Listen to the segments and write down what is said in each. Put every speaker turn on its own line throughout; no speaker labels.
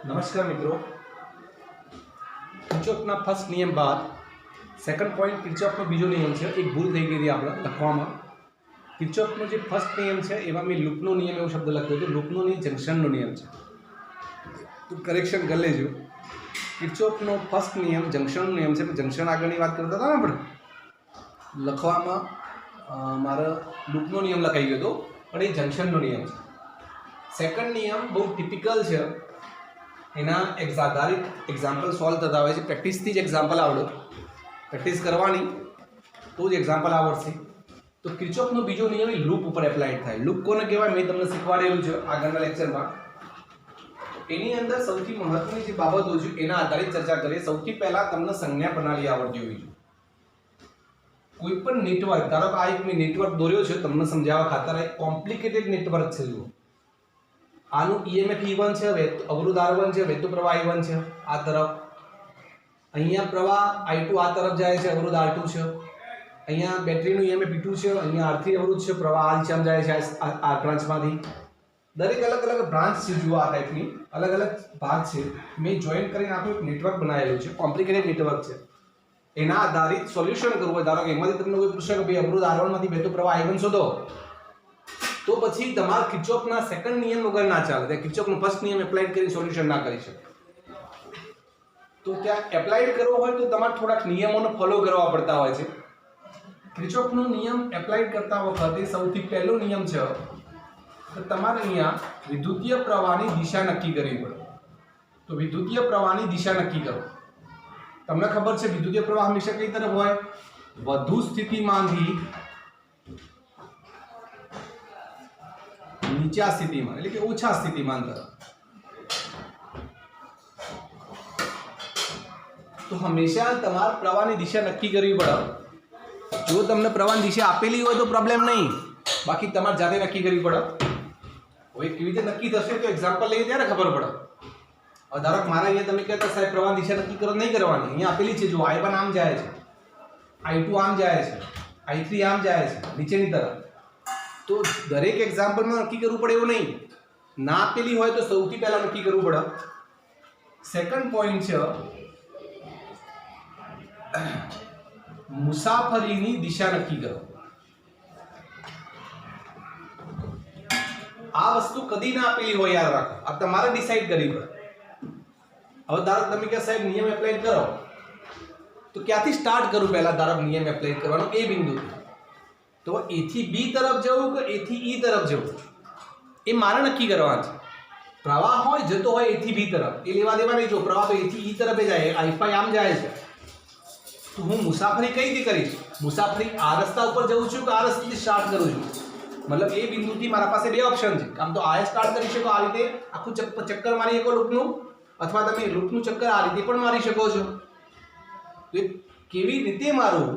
नमस्कार मित्रों। किर्चॉफना फर्स्ट नियम बाद सेकंड पॉइंट किर्चॉफनो बीजो नियम है। एक भूल थी गई थी આપણે લખવામાં। કિર્ચોફનો જે ફર્સ્ટ નિયમ છે એમાં મેં લૂપનો નિયમ એવો શબ્દ લખ્યો હતો। લૂપનો નહીં, જંક્શનનો નિયમ છે, તો કરેક્શન કરી લેજો। કિર્ચોફનો ફર્સ્ટ નિયમ જંક્શનનો નિયમ છે। જંક્શન આગળની વાત કરતા હતા ને આપણે લખવામાં મારા લૂપનો નિયમ લખાઈ ગયો હતો, પણ એ જંક્શનનો નિયમ છે। સેકન્ડ નિયમ બહુ ટિપિકલ છે, એના આધારિત એક્ઝામ્પલ સોલ્વ થતા હોય છે। પ્રેક્ટિસથી જ એક્ઝામ્પલ આવડે, પ્રેક્ટિસ કરવાની તો જ એક્ઝામ્પલ આવડશે। તો કિર્ચોફનો બીજો નિયમ એ લૂપ ઉપર એપ્લાઇડ થાય। લૂપ કોને કહેવાય મેં તમને શીખવાડેલું છે આગળના લેક્ચરમાં। એની અંદર સૌથી મહત્વની જે બાબતો છે એના આધારિત ચર્ચા કરીએ। સૌથી પહેલા તમને સંજ્ઞા પ્રણાલી આવડતી હોવી જોઈએ। કોઈ પણ નેટવર્ક, ધારો કે આ એક મેં નેટવર્ક દોર્યો છે તમને સમજાવવા ખાતર, એક કોમ્પ્લિકેટેડ નેટવર્ક છે। જુઓ, આનું EMF E1 છે, અવરોધ R1 છે, વહેતું પ્રવાહ I1 છે આ તરફ, અહીંયા પ્રવાહ I2 આ તરફ જાય છે, અવરોધ R2 છે, અહીંયા બેટરીનું EMF E2 છે, અહીંયા R3 અવરોધ છે, પ્રવાહ આ દિશામાં જાય છે આ બ્રાન્ચમાંથી। દરેક અલગ અલગ બ્રાન્ચ છે। જુઓ, આ ટાઈપની અલગ અલગ ભાગ છે। મેં જોઈન કરીને આખું એક નેટવર્ક બનાવેલું છે, કોમ્પ્લિકેટેડ નેટવર્ક છે। એના આધારિત સોલ્યુશન કરવું હોય, ધારો કે એમાંથી તમને કોઈ પૂછે કે ભાઈ અવરોધ R1 માંથી વહેતું પ્રવાહ I1 શોધો, તો પછી તમારા કિર્ચોફના સેકન્ડ નિયમ વગર ના ચાલે। કિર્ચોફનો ફર્સ્ટ નિયમ એપ્લાઇડ કરીને સોલ્યુશન ના કરી શકે। તો ત્યાં એપ્લાઇડ કરવો હોય તો તમારે થોડાક નિયમોને ફોલો કરવા પડતા હોય છે। કિર્ચોફનો નિયમ એપ્લાઇડ કરતા વખતે સૌથી પહેલો નિયમ છે કે તમારે અહીંયા વિદ્યુતીય પ્રવાહની દિશા નક્કી કરવી પડે। તો વિદ્યુતીય પ્રવાહની દિશા નક્કી કરો। તમને ખબર છે વિદ્યુતીય પ્રવાહ હંમેશા કઈ તરફ હોય? વધુ સ્થિતિમાનથી નીચા સ્થિતિમાં, એટલે કે ઓછા સ્થિતિમાન તરફ। તો હંમેશા તમારે પ્રવાહની દિશા નક્કી કરવી પડે। જો તમને પ્રવાહની દિશા આપેલી હોય તો પ્રોબ્લેમ નહીં, બાકી તમારે જાતે નક્કી કરવી પડે। હવે કેવી રીતે નક્કી થશે તો એક્ઝામ્પલ લઈએ ત્યારે ખબર પડે। હવે ધારો કે મારા અહીંયા તમે કહેતા સાહેબ પ્રવાહની દિશા નક્કી કરો, નહીં કરવાની। અહીંયા આપેલી છે, જો I1 આમ જાય છે, I2 આમ જાય છે, I3 આમ જાય છે નીચેની તરફ। તો દરેક એક્ઝામ્પલમાં નક્કી કરવું પડે એવું નહીં। ના આપેલી હોય તો સૌથી પહેલા નક્કી કરવું પડે। સેકન્ડ પોઈન્ટ છે મુસાફરીની દિશા નક્કી કરો। આ વસ્તુ કદી ના આપેલી હોય, યાદ રાખો, આ તમારે ડિસાઈડ કરવી પડે। હવે ધારો તમે કે સાહેબ નિયમ એપ્લાય કરો, તો ક્યાંથી સ્ટાર્ટ કરું? પહેલા ધારો નિયમ એપ્લાય કરવાનો એ બિંદુથી। તો A થી B तरफ જવું કે A થી E तरफ જવું એ મારે નક્કી કરવાનું છે। પ્રવાહ હોય જતો હોય A થી B तरफ, એ લેવા દેવા નહીં। જો પ્રવાહ તો A થી E तरफ જાય, I5 આમ જાય છે, તો હું મુસાફરી કઈ રીતે કરીશ? મુસાફરી આ રસ્તા ઉપર જઉં છું કે આ રસ્તાથી સ્ટાર્ટ કરું છું? મતલબ એ બિંદુથી મારા પાસે બે ઓપ્શન છે। કામ તો આ સ્ટાર્ટ કરી શકો, આ રીતે આખું ચક્કર મારી શકો લૂપનું, અથવા તમે લૂપનું ચક્કર આ રીતે પણ મારી શકો છો। તો કેવી રીતે મારું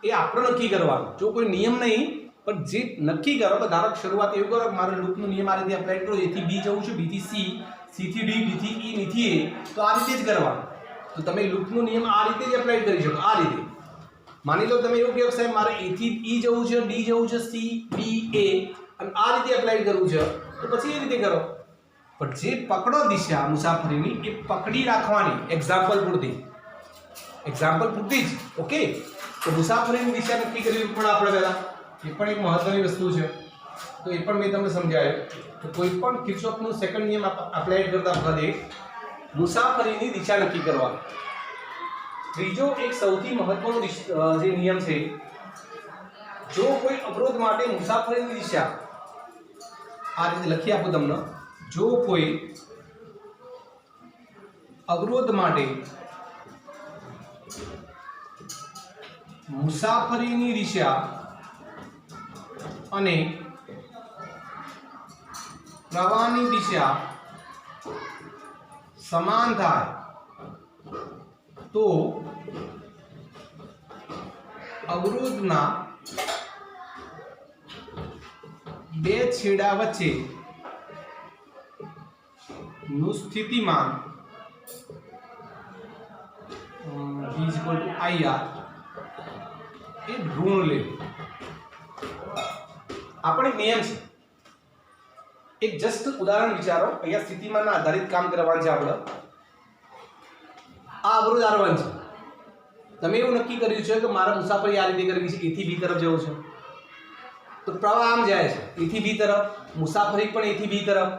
એ આપણે નક્કી કરવાનું। જો કોઈ નિયમ નહીં, પણ જે નક્કી કરો કે ધારો શરૂઆત એવું કરો કે મારે લૂપનો નિયમ આ રીતે એપ્લાય કરો, A થી B જવું છું, B થી C, C થી D, D થી E, D થી A, તો આ રીતે જ કરવાનું। તો તમે લૂપનો નિયમ આ રીતે જ એપ્લાય કરી શકો। આ રીતે માની લો તમે એવું કહો સાહેબ મારે A થી E જવું છે, D જવું છે, C, B, A, અને આ રીતે એપ્લાય કરવું છે, તો પછી એ રીતે કરો। પણ જે પકડો દિશા મુસાફરીની એ પકડી રાખવાની એક્ઝામ્પલ પૂરતી જ। ઓકે, તો મુસાફરીની દિશા નક્કી કરવી પણ આપણે પહેલા, એ પણ એક મહત્વની વસ્તુ છે। તો એ પણ મેં તમને સમજાવ્યું કે કોઈ પણ કિર્ચોફનો સેકન્ડ નિયમ એપ્લાય કરતા વખતે મુસાફરીની દિશા નક્કી કરવાની। ત્રીજો એક સૌથી મહત્વનો જે નિયમ છે, જો કોઈ અવરોધ માટે મુસાફરીની દિશા આ રીતે લખી આપું તમને। જો કોઈ અવરોધ માટે મુસાફરીની દિશા અને પ્રવાહની દિશા સમાન થાય તો અવરોધના બે છેડા વચ્ચે નું સ્થિતિમાન IR એ ઋણ લેવું। આપણે નિયમ છે એક જસ્ટ ઉદાહરણ વિચારો, અહીંયા સ્થિતિમાનના આધારિત કામ કરવાનું છે આપણે. આ અવરોધ R1 છે. તમે એવું નક્કી કર્યું છે કે મારા મુસાફરી આ રીતે કરવી છે, A થી B તરફ જવું છે, તો પ્રવાહ આમ જાય છે A થી B તરફ, મુસાફરી પણ A થી B તરફ.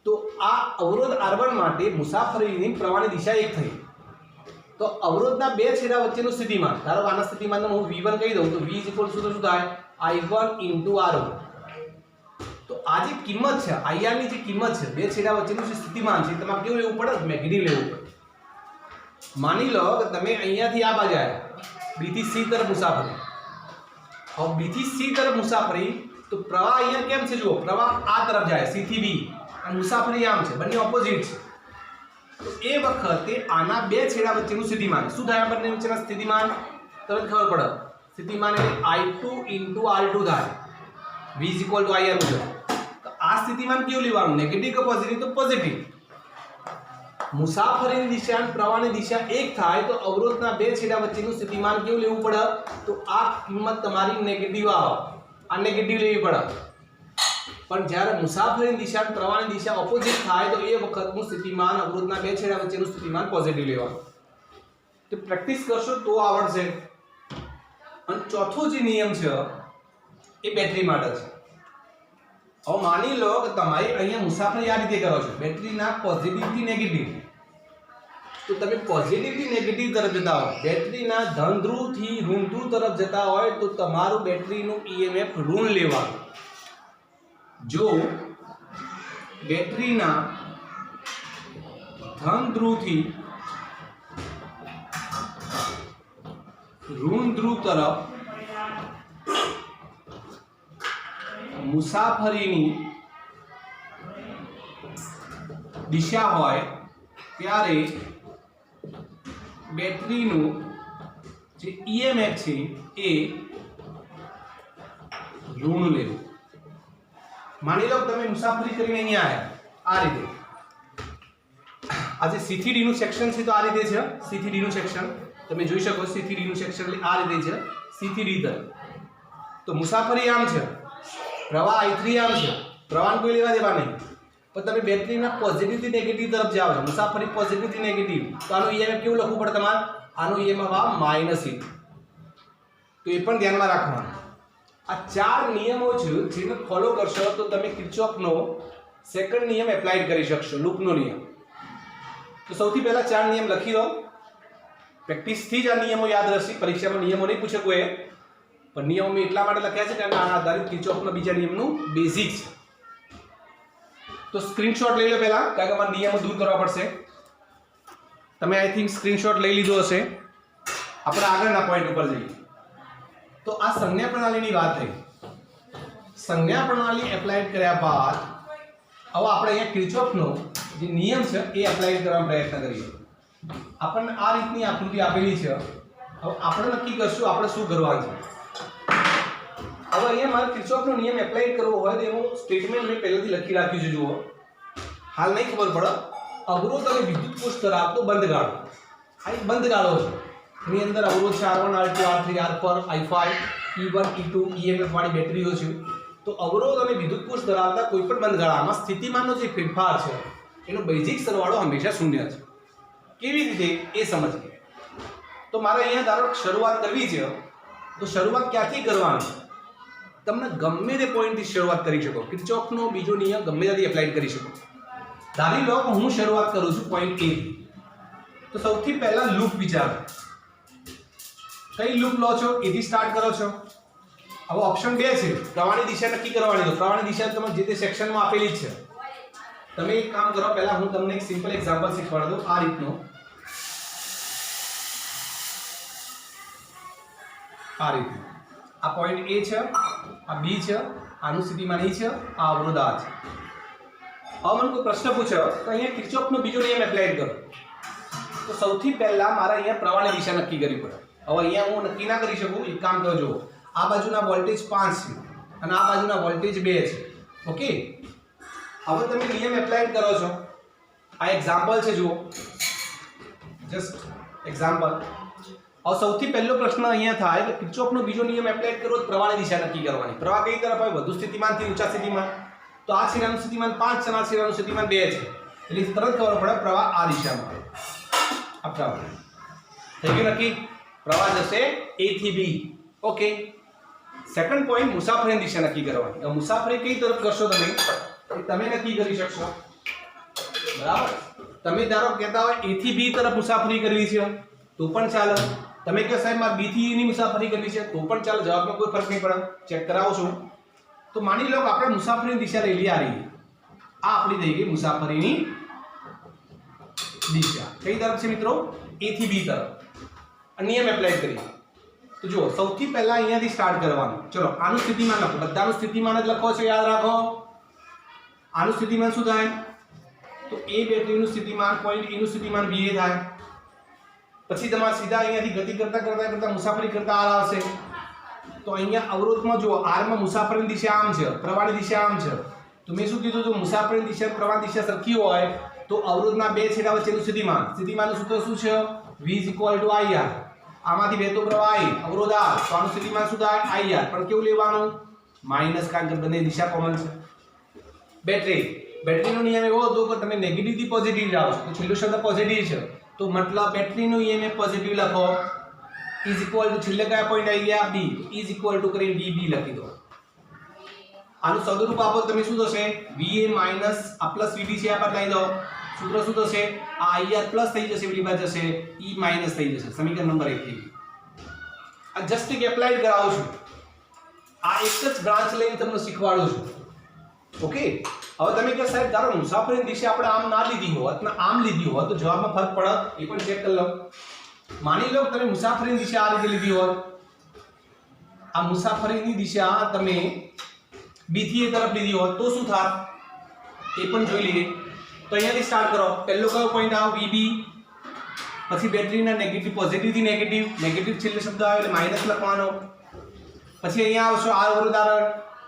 તો આ અવરોધ R1 માટે મુસાફરીની પ્રવાહની દિશા એક થઈ. તો અવરોધના બે છેડા વચ્ચેનું સ્થિતિમાન, ધારો કે આના સ્થિતિમાનને હું V1 કહી દઉં, તો V શું થાય, I1 × R1. તો આ જે કિંમત છે, IR ની જે કિંમત છે, બે છેડા વચ્ચેનું જે સ્થિતિમાન છે, તમારે કેવું લેવું પડે, નેગેટિવ લેવું પડે. માની લો કે તમે અહીંયાથી આ બાજુ આવ્યા, B થી C તરફ મુસાફરી. હવે B થી C તરફ મુસાફરી, તો પ્રવાહ અહીંયા કેમ છે, જુઓ, પ્રવાહ આ તરફ જાય C થી B, અને મુસાફરી આમ છે, બંને ઓપોઝિટ છે. તો એ વખતે આના બે છેડા વચ્ચેનું સ્થિતિમાન શું થાય, બંને વચ્ચેના સ્થિતિમાન તરત ખબર પડે. સ્થિતિમાન એટલે I2 × R2 થાય, V = IR મુજબ. તો આ સ્થિતિમાન કેવું લેવાનું, નેગેટિવ કે પોઝિટિવ, તો પોઝિટિવ. મુસાફરીની દિશા અને પ્રવાહની દિશા એક થાય તો અવરોધના બે છેડા વચ્ચેનું સ્થિતિમાન કેવું લેવું પડે, તો આ કિંમત તમારી નેગેટિવ આવે, આ નેગેટિવ લેવી પડે. પણ જ્યારે મુસાફરીની દિશા અને પ્રવાહની દિશા ઓપોઝિટ થાય તો એ વખતનું સ્થિતિમાન, અવરોધના બે છેડા વચ્ચેનું સ્થિતિમાન પોઝિટિવ લેવાનું. તો પ્રેક્ટિસ કરશો તો આવડશે. અને ચોથો જે નિયમ છે એ બેટરી માટે છે. હવે માની લો કે તમારી અહીંયા મુસાફરી આ રીતે કરો છો, બેટરીના પોઝિટિવ થી નેગેટિવ. તો તમે પોઝિટિવ થી નેગેટિવ તરફ જતા હોય, બેટરીના ધન ધ્રુવથી ઋણ ધ્રુવ તરફ જતા હોય, તો તમારું બેટરીનું EMF ઋણ લેવાનું. જો બેટરીના ધન ધ્રુવથી ઋણ ધ્રુવ તરફ મુસાફરીની દિશા હોય ત્યારે બેટરીનું જે EMF છે એ ઋણ લેવું. માની લો તમે મુસાફરી કરીને અહીંયા આવ્યા, આ રીતે. આ જે C થી D નું સેક્શન છે તો આ રીતે છે, C થી D નું સેક્શન તમે જોઈ શકો, C થી D નું સેક્શન એટલે આ રીતે છે, C થી D તરફ. તો મુસાફરી આમ છે, પ્રવાહ I3 આમ છે, પ્રવાહ કોઈ લેવા દેવા નહીં. પણ તમે બેટરીના પોઝિટિવ થી નેગેટિવ તરફ જાઓ છો, મુસાફરી પોઝિટિવ થી નેગેટિવ, તો આનું EMF કેવું લખવું પડે તમારે, આનું EMF આ -E. તો એ પણ ધ્યાનમાં રાખવાનું. આ ચાર નિયમો છે જેને ફોલો કરશો તો તમે કિર્ચોફનો સેકન્ડ નિયમ એપ્લાય કરી શકશો, લૂપનો નિયમ. તો સૌથી પહેલા ચાર નિયમ લખી દો. પ્રેક્ટિસથી જ આ નિયમો યાદ રહેશે, પરીક્ષામાં નિયમો નહીં પૂછે કોઈ, પણ નિયમો મેં એટલા માટે લખ્યા છે કે આના આધારિત કિર્ચોફના બીજા નિયમનું બેઝિક છે. તો સ્ક્રીનશોટ લઈ લો પહેલા, કારણ કે અમારે નિયમો દૂર કરવા પડશે. તમે આઈ થિંક સ્ક્રીનશોટ લઈ લીધો હશે. આપણે આગળના પોઈન્ટ ઉપર જઈએ. તો આ સંજ્ઞા પ્રણાલીની વાત થઈ. સંજ્ઞા પ્રણાલી એપ્લાય કર્યા બાદ હવે આપણે અહીંયા કિર્ચોફનો જે નિયમ છે એ એપ્લાય કરવાનો પ્રયત્ન કરીએ. આપણને આ રીતની આકૃતિ આપેલી છે. હવે આપણે નક્કી કરશું આપણે શું કરવાનું છે. હવે અહીંયા મારે કિર્ચોફનો નિયમ એપ્લાય કરવો હોય તો એનું સ્ટેટમેન્ટ મેં પહેલેથી લખી રાખ્યું છે. જુઓ, હાલ નહીં ખબર પડે. અવરોધ અને વિદ્યુત કોષ ધરાવતો બંધ ગાળો. આ એક બંધ ગાળો છે. એની અંદર અવરોધ છે R1, R2, R3, R4, I5, E1, E2, EMF વાળી બેટરીઓ છે. તો અવરોધ અને વિદ્યુત કોષ ધરાવતા કોઈ પણ બંધ ગાળામાં સ્થિતિમાનનો જે ફેરફાર છે એનો બેઝિક સરવાળો હંમેશા શૂન્ય છે. કેવી રીતે એ સમજીએ. તો મારે અહીંયા ધારો શરૂઆત કરવી છે, તો શરૂઆત ક્યાંથી કરવાની, તમને ગમે તે પોઈન્ટથી શરૂઆત કરી શકો. કિર્ચોફનો બીજો નિયમ ગમે ત્યાંથી એપ્લાય કરી શકો. ધારી લો હું શરૂઆત કરું છું પોઈન્ટ A થી. તો સૌથી પહેલા લૂપ વિચારો. કઈ લૂપ લો છો, A થી સ્ટાર્ટ કરો છો. હવે ઓપ્શન 2 છે, પ્રવાહની દિશા નક્કી કરવાની. તો પ્રવાહની દિશા તમે જે તે સેક્શનમાં આપેલી જ છે. તમે એક કામ કરો, પહેલા હું તમને એક સિમ્પલ એક્ઝામ્પલ શીખવાડ દઉં. આ રીતનો, આ રીતે આ પોઈન્ટ A છે, આ B છે, આનું સ્થિતિમાન E છે, આ અવરોધ આ છે. હવે મને કોઈ પ્રશ્ન પૂછ્યો તો અહીંયા કિર્ચોફનો બીજો નિયમ એપ્લાય કરો. તો સૌથી પહેલા મારે અહીંયા પ્રવાહની દિશા નક્કી કરવી પડે. હવે અહીંયા હું નક્કી ના કરી શકું. એક કામ કરજો, આ બાજુના વોલ્ટેજ 5 છે અને આ બાજુના વોલ્ટેજ 2 છે. ઓકે, હવે તમે નિયમ એપ્લાય કરો છો. આ એક્ઝામ્પલ છે, જુઓ, જસ્ટ એક્ઝામ્પલ. હવે સૌથી પહેલો પ્રશ્ન અહીંયા થાય કે કિર્ચોફનો બીજો નિયમ એપ્લાય કરવો તો પ્રવાહની દિશા નક્કી કરવાની. પ્રવાહ કઈ તરફ હોય, વધુ સ્થિતિમાનથી ઊંચા સ્થિતિમાન. તો આ છેડાનું સ્થિતિમાન 5 છે અને આ છેડાનું સ્થિતિમાન 2 છે, એટલે તરત ખબર પડે પ્રવાહ આ દિશામાં આપતા થઈ ગયું નક્કી. પ્રવાહ જશે A થી B. ઓકે. સેકન્ડ પોઈન્ટ મુસાફરીની દિશા નક્કી કરવાની. હવે મુસાફરી કઈ તરફ કરશો તમે એ તમે નક્કી કરી શકશો. બરાબર. તમે ધારો કહેતા હોય A થી B તરફ મુસાફરી કરવી છે તો પણ ચાલે. તમે કહો સાહેબ મારે B થી A ની મુસાફરી કરવી છે તો પણ ચાલે. જવાબમાં કોઈ ફરક નહીં પડે. ચેક કરાવો છું. તો માની લો કે આપણે મુસાફરીની દિશા લઈ લઈએ. આ આપણી થઈ ગઈ મુસાફરીની દિશા. કઈ તરફ છે મિત્રો? A થી B તરફ. નિયમ એપ્લાય કરીએ તો જુઓ, સૌથી પહેલા અહીંયાથી સ્ટાર્ટ કરવાનું. ચલો આનું સ્થિતિમાન લખો. બધાનું સ્થિતિમાન જ લખો છો, યાદ રાખો. આનું સ્થિતિમાન શું થાય? તો A બેટરીનું સ્થિતિમાન, પોઈન્ટ A નું સ્થિતિમાન B થાય. પછી તમારે સીધા અહીંયાથી ગતિ કરતા મુસાફરી કરતા R આવશે. તો અહીંયા અવરોધમાં જુઓ, R માં મુસાફરીની દિશા આમ છે, પ્રવાહની દિશા આમ છે. તો મેં શું કીધું? જો મુસાફરીની દિશા અને પ્રવાહની દિશા સરખી હોય તો અવરોધના બે છેડા વચ્ચેનું સ્થિતિમાનનું સૂત્ર શું છે? V = IR. આમાંથી વહેતો પ્રવાહ I, અવરોધ R, તો આનું સ્થિતિમાન શું થાય? IR. પણ કેવું લેવાનું? માઈનસ, કારણ કે બંને દિશા કોમન છે. બેટરીનો નિયમ એવો હતો કે તમે નેગેટિવ થી પોઝિટિવ જાઓ છો, તો છેલ્લો શબ્દ પોઝિટિવ છે, તો મતલબ બેટરીનો નિયમ પોઝિટિવ લખો. = છેલ્લે કયા પોઈન્ટ આવી ગયા? B. = કરીને VB લખી દો. આનું સદરૂપ આપો તમે શું થશે? VA - આ પ્લસ VB છે, આ બદલાઈ દો. સૂત્ર શું થશે? આ IR પ્લસ થઈ જશે, પેલી બાજુ જશે E માઈનસ થઈ જશે. સમીકરણ નંબર 1 થઈ ગયું. આ જસ્ટ એક એપ્લાય કરાવું છું. આ એક જ બ્રાન્ચ લઈને તમને શીખવાડું છું. ઓકે. હવે તમે કહો સાહેબ ધારો મુસાફરીની દિશા આપણે આમ ના લીધી હોત ને આમ લીધી હોત તો જવાબમાં ફરક પડે? એ પણ ચેક કરી લો. માની લો તમે મુસાફરીની દિશા આ રીતે લીધી હોત. આ મુસાફરીની દિશા તમે B થી A તરફ લીધી હોત તો શું થાત? એ પણ જોઈ લઈએ. તો અહીંયાથી સ્ટાર્ટ કરો. પહેલો કયો પોઈન્ટ આવો? VB. પછી બેટરીના નેગેટિવ, પોઝિટિવ થી નેગેટિવ છેલ્લે શબ્દ આવે એટલે માઈનસ લખવાનો. પછી અહીંયા આવશો R અવરોધ આગળ.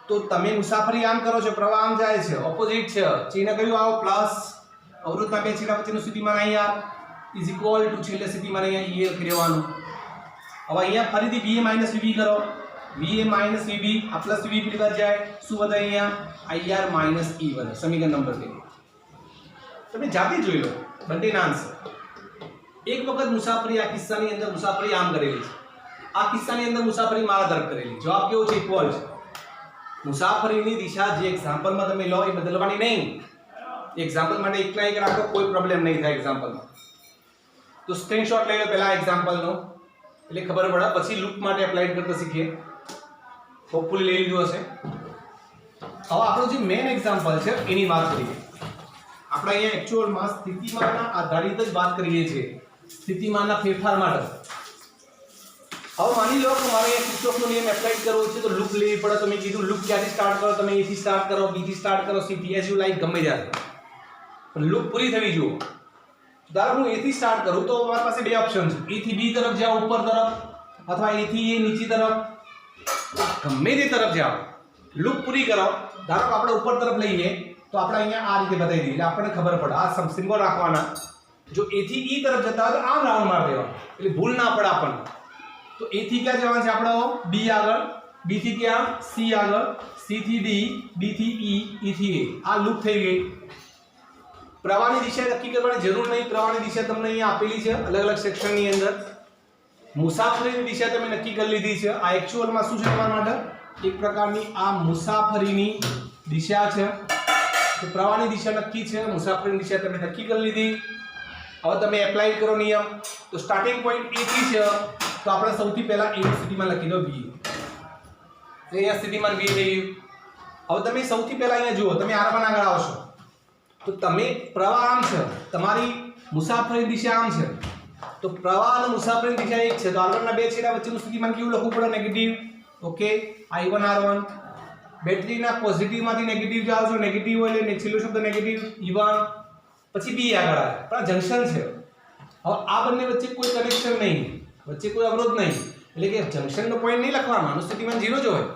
તો તમે મુસાફરી આમ કરો છો, પ્રવાહ આમ જાય છે, ઓપોઝિટ છે. ચિહ્ન કયું આવો? પ્લસ. અવરોધના બે છેડા વચ્ચેનું સ્થિતિમાન અહીંયા = છેલ્લે સ્થિતિમાન અહીંયા E લખી દેવાનું. હવે અહીંયા ફરીથી VA - VB કરો. VA - VB, આ પ્લસ VB પેલી બાજુ જાય. શું વધે અહીંયા? IR - E વધે. સમીકરણ નંબર 2. તમે જાતે જોઈ લો બંનેના આન્સર. એક વખત મુસાફરી આ કિસ્સાની અંદર મુસાફરી આમ કરેલી છે, આ કિસ્સાની અંદર મુસાફરી મારા તરફ કરેલી. જવાબ કેવો છે? ઇક્વલ છે. મુસાફરીની દિશા જે એક્ઝામ્પલમાં તમે લો એ બદલવાની નહીં. એક્ઝામ્પલ માટે એકના એક રાખો, કોઈ પ્રોબ્લેમ નહીં થાય એક્ઝામ્પલમાં. તો સ્ક્રીનશોટ લઈ લો પહેલા એક્ઝામ્પલનો, એટલે ખબર પડે. પછી લૂપ માટે એપ્લાય કરતા શીખીએ. હોપફુલી લઈ લીધું હશે. હવે આપણું જે મેઇન એક્ઝામ્પલ છે એની વાત કરીએ. આપણે અહીંયા એક્ચ્યુઅલમાં સ્થિતિમાનના આધારિત જ વાત કરીએ છીએ, સ્થિતિમાનના ફેરફાર માટે. હવે માની લો કે મારે અહીંયા કિર્ચોફનો નિયમ એપ્લાય કરવો છે તો લૂપ લેવી પડે. તો મેં કીધું લૂપ ક્યાંથી સ્ટાર્ટ કરો? તમે A થી સ્ટાર્ટ કરો, B થી સ્ટાર્ટ કરો, C થી, એઝ યુ લાઈક, ગમે ત્યારે. પણ લૂપ પૂરી થવી જોઈએ. ધારો હું A થી સ્ટાર્ટ કરું તો મારી પાસે બે ઓપ્શન છે. A થી B તરફ જાઓ, ઉપર તરફ, અથવા A થી A નીચે તરફ. ગમે તે તરફ જાઓ, લૂપ પૂરી કરો. ધારો કે આપણે ઉપર તરફ લઈએ તો આપણે અહીંયા આ રીતે બતાવી દઈએ એટલે આપણને ખબર પડે. આ સિમ્બોલ રાખવાના. જો A થી E તરફ જતા હોય તો આમ રાઉન્ડ મારી દેવાનો એટલે ભૂલ ના પડે આપણને. તો A થી ક્યાં જવાનું છે આપણે? B આગળ. B થી ક્યાં? C આગળ. C થી D, D થી E, E થી A. આ લૂપ થઈ ગઈ. પ્રવાહની દિશા નક્કી કરવાની જરૂર નહીં. પ્રવાહની દિશા તમને અહીંયા આપેલી છે અલગ અલગ સેક્શનની અંદર. મુસાફરીની દિશા તમે નક્કી કરી લીધી છે. આ એક્ચ્યુઅલમાં શું છે તમારા માટે? એક પ્રકારની આ મુસાફરીની દિશા છે. તો પ્રવાહની દિશા નક્કી છે, મુસાફરીની દિશા તમે નક્કી કરી લીધી. હવે તમે એપ્લાય કરો નિયમ. તો સ્ટાર્ટિંગ પોઈન્ટ A થી છે તો આપણે સૌથી પહેલા A નું સ્થિતિમાન લખી દો V. તો અહીંયા સ્થિતિમાન V થઈ ગયું. હવે તમે સૌથી પહેલા અહીંયા જુઓ, તમે R1 આગળ આવશો તો તમે પ્રવાહ આમ છે, તમારી મુસાફરીની દિશા આમ છે. તો પ્રવાહ અને મુસાફરીની દિશા એક છે તો R1 ના બે છેડા વચ્ચેનું સ્થિતિમાન કેવું લખવું પડે? નેગેટિવ. ઓકે. I1 R1. બેટરીના પોઝિટિવ માંથી નેગેટિવ જાઓ છો, નેગેટિવ હોય એટલે છેલ્લો શબ્દ નેગેટિવ E1. પછી B આગળ આવે. પણ જંક્શન છે. હવે આ બંને વચ્ચે કોઈ કનેક્શન નહીં, વચ્ચે કોઈ અવરોધ નહીં, એટલે કે જંક્શનનો પોઈન્ટ નહીં લખવાનો, આનું સ્થિતિમાન 0 જ હોય.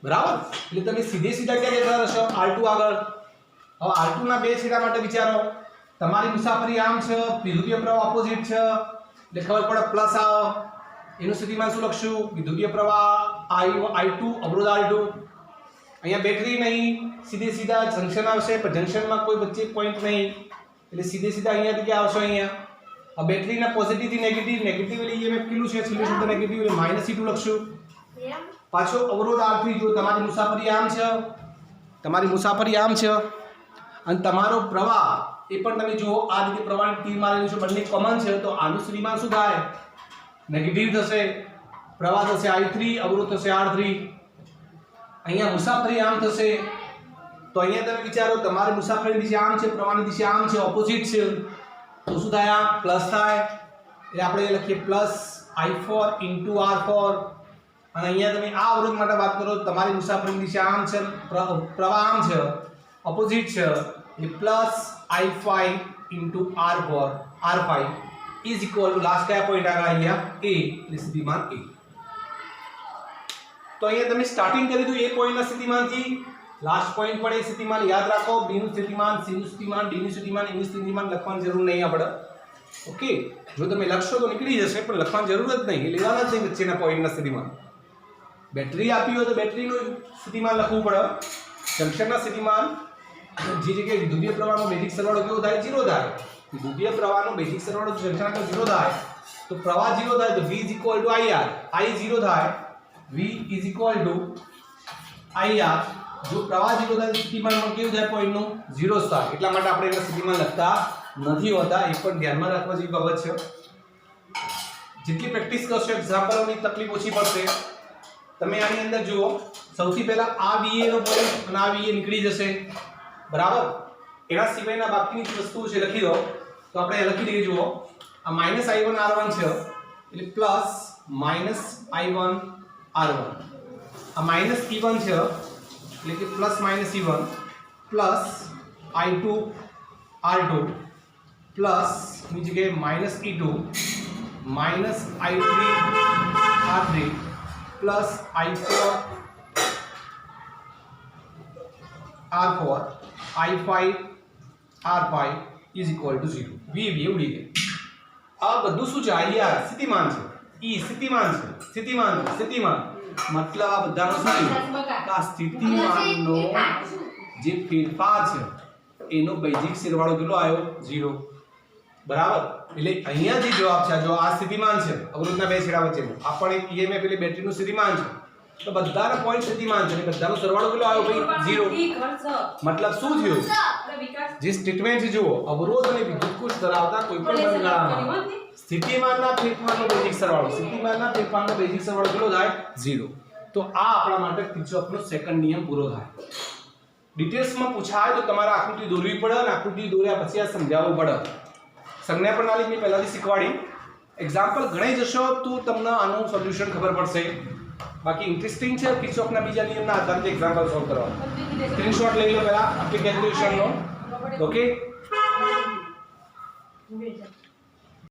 બરાબર. એટલે તમે સીધા ક્યાં જતા રહેશો? R2 આગળ. હવે R2 ના બે છેડા માટે વિચારો. તમારી મુસાફરી આમ છે, વિદ્યુતીય પ્રવાહ ઓપોઝિટ છે એટલે ખબર પડે પ્લસ આવો. એનું સ્થિતિમાન શું લખશું? વિદ્યુતીય પ્રવાહ I2, અવરોધ R2. અહીંયા બેટરી નહીં, સીધે સીધા જંક્શન આવશે, પણ જંક્શનમાં કોઈ વચ્ચે પોઈન્ટ નહીં, એટલે સીધે સીધા અહીંયાથી ક્યાં આવશો? અહીંયા. આ બેટરીના પોઝિટિવ થી નેગેટિવ, નેગેટિવલી EMF કેટલું છે? છેલ્લું શબ્દ નેગેટિવ એટલે -E2 લખશું. પાછો અવરોધ R3, જો તમારી મુસાફરી આમ છે, તમારી મુસાફરી આમ છે, અને તમારો પ્રવાહ એ પણ તમે જુઓ આ રીતે પ્રવાહની તીર મારેલું છે, બંને કોમન છે, તો આનું શ્રીમાન શું થાય? નેગેટિવ થશે. પ્રવાહ થશે I3, અવરોધ થશે R3. અહીંયા મુસાફરી આમ થશે, તો અહીંયા તમે વિચારો તમારી મુસાફરીની દિશા આમ છે, પ્રવાહની દિશા આમ છે, ઓપોઝિટ છે, તો શું થાય? આ પ્લસ થાય, એટલે આપણે લખીએ પ્લસ I4 × R4. અને અહીંયા તમે આ અવરોધ માટે વાત કરો, તમારી મુસાફરીની દિશા આમ છે, પ્રવાહ આમ છે, ઓપોઝિટ છે, એટલે plus I5 × R4 R5 is equal to last કયા પોઈન્ટ આગળ અહીંયા? A, એટલે સ્થિતિમાન A. તો અહીંયા તમે સ્ટાર્ટિંગ કરી દો A પોઈન્ટના સ્થિતિમાનથી, લાસ્ટ પોઈન્ટ પણ એ સ્થિતિમાન યાદ રાખો. B નું સ્થિતિમાન, C નું સ્થિતિમાન, D નું સ્થિતિમાન, E નું સ્થિતિમાન લખવાની જરૂર નહીં આપણે. ઓકે, જો તમે લખશો તો નીકળી જશે, પણ લખવાની જરૂર જ નહીં, લેવાના જ નહીં વચ્ચેના પોઈન્ટના સ્થિતિમાન. બેટરી આપી હોય તો બેટરીનું સ્થિતિમાન લખવું પડે. જંક્શનના સ્થિતિમાન, જે જગ્યાએ વિદ્યુતીય પ્રવાહનો બેઝિક સરવાળો કેવો થાય? 0 થાય. વિદ્યુતીય પ્રવાહનો બેઝિક સરવાળો જંક્શન આગળ 0 થાય, તો પ્રવાહ 0 થાય, તો V = IR. I 0 થાય, V = IR. જો પ્રવાહ 0 થાય તો સ્થિતિમાનમાં કેવું થાય? પોઈન્ટનું 0 થાય. એટલા માટે આપણે એના સ્થિતિમાન લખતા નથી હોતા, એ પણ ધ્યાનમાં રાખવા જેવી બાબત છે. જેટલી પ્રેક્ટિસ કરશો એક્ઝામ્પલોની તકલીફ ઓછી પડશે. તમે આની અંદર જુઓ, સૌથી પહેલા આ VA નો પોઈન્ટ અને આ VA નીકળી જશે, બરાબર. એના સિવાયના બાકીની જે વસ્તુઓ છે લખી દો. તો આપણે લખી દઈએ, જુઓ આ -I1 R1 છે, એટલે પ્લસ -I1 R1. આ -E1 છે, એટલે કે plus -E1 plus I2 R2 plus ની જગ્યાએ -E2 -I3 R3 plus I4 R4 I5 R5 is equal to 0. V उड़ी गए. આ બધું શું છે? IR સ્થિતિમાન છે, E સ્થિતિમાન છે, સ્થિતિમાન છે, સ્થિતિમાન મતલબ આ બધાનો શું છે? આ સ્થિતિમાનનો જે ફેરફાર છે એનો બેઝિક સરવાળો કેટલો આવ્યો? 0. બરાબર. એટલે અહીંયા જે જવાબ છે, જો આ સ્થિતિમાન છે અવરોધના બે છેડા વચ્ચેનું, આ પણ એક EMF એટલે બેટરીનું સ્થિતિમાન છે, તો બધાના પોઈન્ટ સ્થિતિમાન છે, બધાનો સરવાળો કેટલો આવ્યો ભાઈ? 0. મતલબ શું થયું? જે સ્ટેટમેન્ટ છે જુઓ, અવરોધ અને વિદ્યુત કોષ ધરાવતા કોઈપણ બંધગાળામાં સ્થિતિમાનના ફેરફારનો બેઝિક સરવાળો, સ્થિતિમાનના ફેરફારનો બેઝિક સરવાળો કેટલો થાય? 0. તો આ આપણા માટે કિર્ચોફનો સેકન્ડ નિયમ પૂરો થાય. ડિટેલ્સમાં પૂછાય તો તમારે આકૃતિ દોરવી પડે, અને આકૃતિ દોર્યા પછી આ સમજાવવું પડે. સંજ્ઞા પ્રણાલી મેં પહેલાથી શીખવાડી. એક્ઝામ્પલ ગણાઈ જશો તો તમને આનું સોલ્યુશન ખબર પડશે. બાકી ઇન્ટરેસ્ટિંગ છે કિર્ચોફના બીજા નિયમના આધારે એક્ઝામ્પલ સોલ્વ કરવા. સ્ક્રીનશોટ લઈ લો પહેલા આપણી કેલ્ક્યુલેશનનો. ઓકે.